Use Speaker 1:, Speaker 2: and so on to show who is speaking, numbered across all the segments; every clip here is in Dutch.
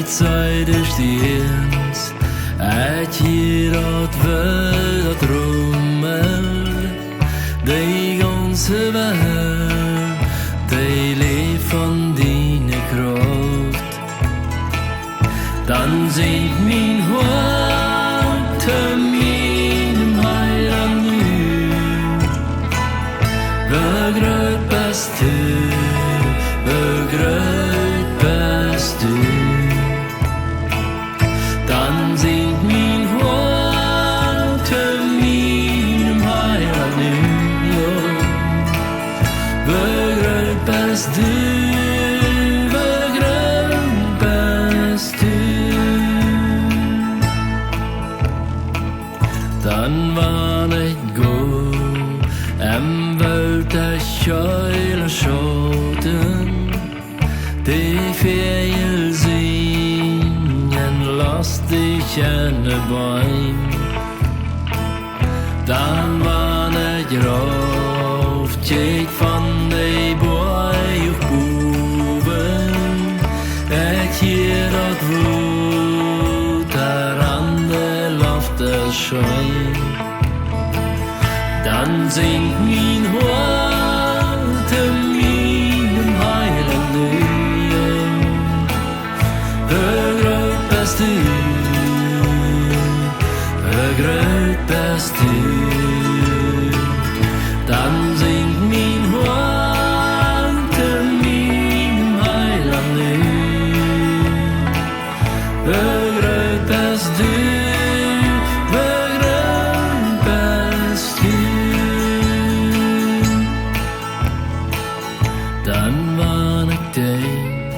Speaker 1: Zuidersteens, uit hier dat we dat rommel, die ganze wereld, die leeft van die kracht. Dan zingt mijn hart te mijn heiland nu, we groot best u, we groot best u. Dan zingt mijn hart te mijn heiland nu, we groot best u. Dan wanneer ik go en buiten schuilen schoten, die veel zien en lastig en de boom. Dan wanneer ik rooft, ik van de boy op boven, ik hier dat woed daar aan de lofte schijn. Dan zingt mijn hart te mijn heiland nu, we groot best u, we groot best u. Dan zingt mijn hart te mijn heiland nu, we groot best u. Dan wanneer ik denk,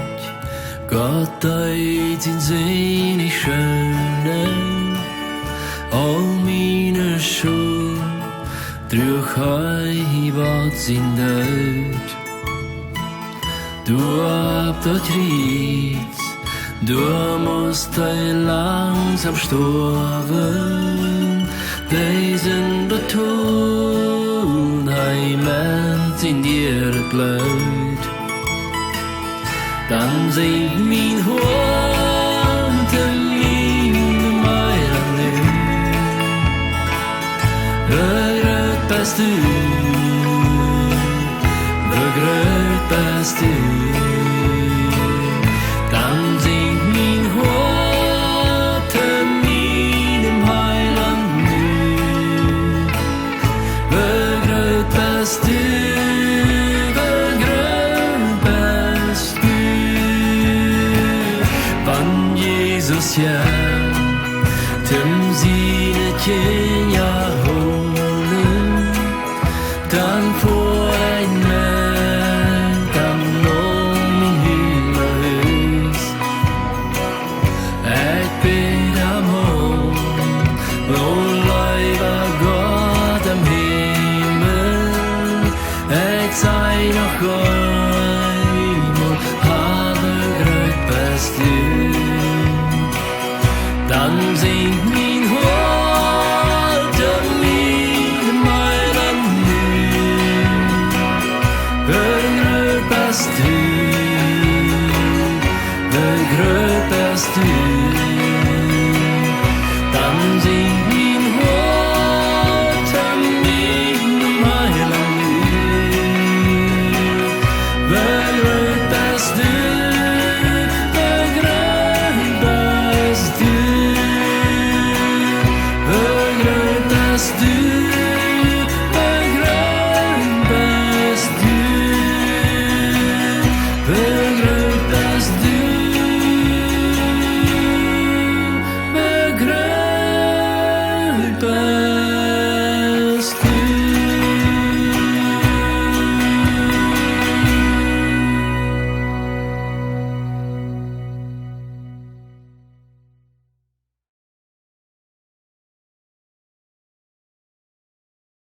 Speaker 1: Gott uit in zijn schöne, al meine Schuld, droeg hij wat zijn dood. Du hebt dat riet, du moest hij langsam sterven, deze betoon, hij ment in dir het bloed. Dan zingt mijn hart te mijn heiland nu, we groot best u, we groot best u. Dan zingt mijn hart te mijn heiland nu, we groot best u. Jesus ja, tem zine ken ja holen, dan voor een man, dan om mijn hele huis. Ik bid am hom, o leiva God am Himmel, ik zei nog eenmaal, hadden groot best u. Dan zingt